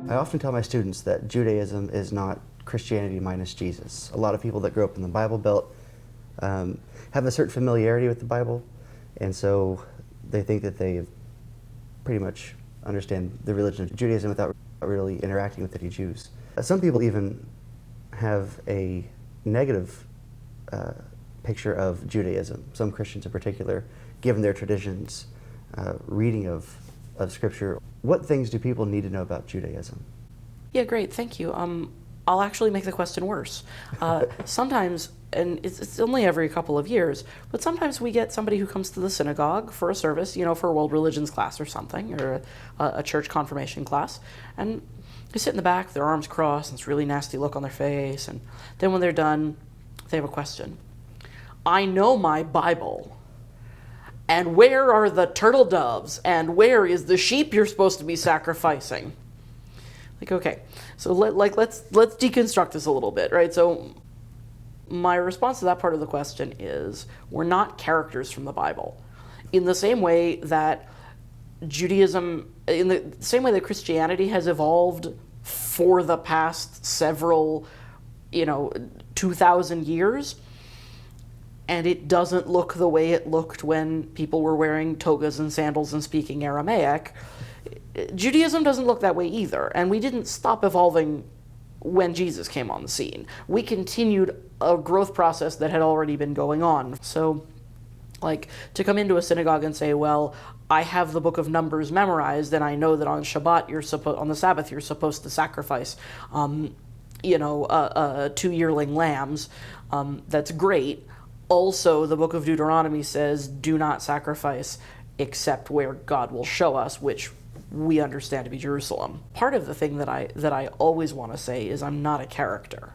I often tell my students that Judaism is not Christianity minus Jesus. A lot of people that grow up in the Bible Belt have a certain familiarity with the Bible, and so they think that they pretty much understand the religion of Judaism without really interacting with any Jews. Some people even have a negative picture of Judaism, some Christians in particular, given their traditions, reading of Scripture. What things do people need to know about Judaism? Yeah, great, thank you. I'll actually make the question worse. Sometimes, and it's only every couple of years, but sometimes we get somebody who comes to the synagogue for a service, for a world religions class or something, or a church confirmation class, and they sit in the back, their arms crossed, and it's a really nasty look on their face, and then when they're done, they have a question. I know my Bible. And where are the turtle doves? And where is the sheep you're supposed to be sacrificing? Like, okay, so let's deconstruct this a little bit, right? So my response to that part of the question is, we're not characters from the Bible. In the same way that Judaism, in the same way that Christianity has evolved for the past several, 2,000 years, and it doesn't look the way it looked when people were wearing togas and sandals and speaking Aramaic. Judaism doesn't look that way either, and we didn't stop evolving when Jesus came on the scene. We continued a growth process that had already been going on. So, to come into a synagogue and say, well, I have the book of Numbers memorized, and I know that on Shabbat, on the Sabbath, you're supposed to sacrifice, 2 yearling lambs. That's great. Also, the book of Deuteronomy says, do not sacrifice except where God will show us, which we understand to be Jerusalem. Part of the thing that I always want to say is I'm not a character.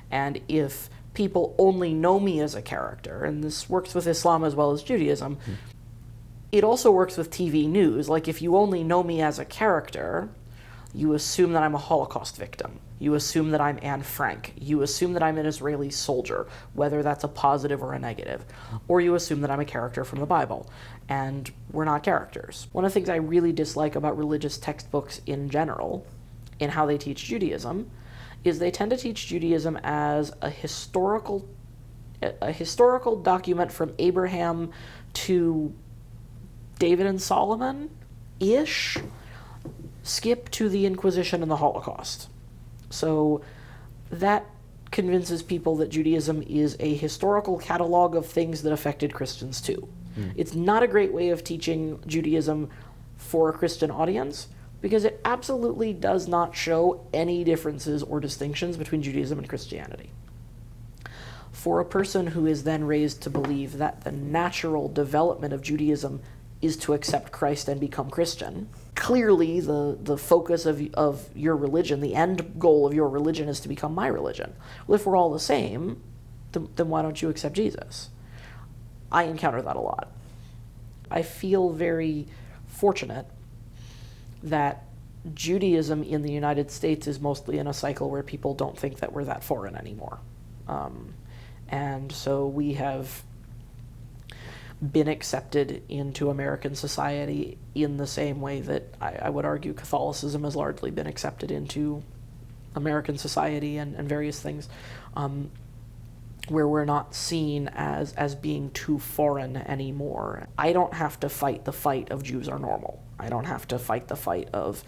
And if people only know me as a character, and this works with Islam as well as Judaism, it also works with TV news. Like, if you only know me as a character, you assume that I'm a Holocaust victim. You assume that I'm Anne Frank. You assume that I'm an Israeli soldier, whether that's a positive or a negative. Or you assume that I'm a character from the Bible. And we're not characters. One of the things I really dislike about religious textbooks in general, in how they teach Judaism, is they tend to teach Judaism as a historical document from Abraham to David and Solomon-ish, skip to the Inquisition and the Holocaust. So that convinces people that Judaism is a historical catalog of things that affected Christians too. It's not a great way of teaching Judaism for a Christian audience, because it absolutely does not show any differences or distinctions between Judaism and Christianity. For a person who is then raised to believe that the natural development of Judaism is to accept Christ and become Christian, clearly the focus of your religion, the end goal of your religion, is to become my religion. Well, if we're all the same, then why don't you accept Jesus? I encounter that a lot. I feel very fortunate that Judaism in the United States is mostly in a cycle where people don't think that we're that foreign anymore. And so we have been accepted into American society in the same way that I would argue Catholicism has largely been accepted into American society and various things, where we're not seen as being too foreign anymore. I don't have to fight the fight of Jews are normal. I don't have to fight the fight of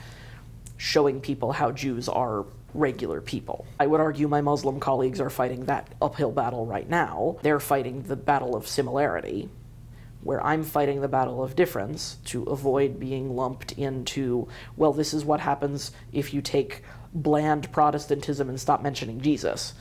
showing people how Jews are regular people. I would argue my Muslim colleagues are fighting that uphill battle right now. They're fighting the battle of similarity, where I'm fighting the battle of difference to avoid being lumped into, well, this is what happens if you take bland Protestantism and stop mentioning Jesus.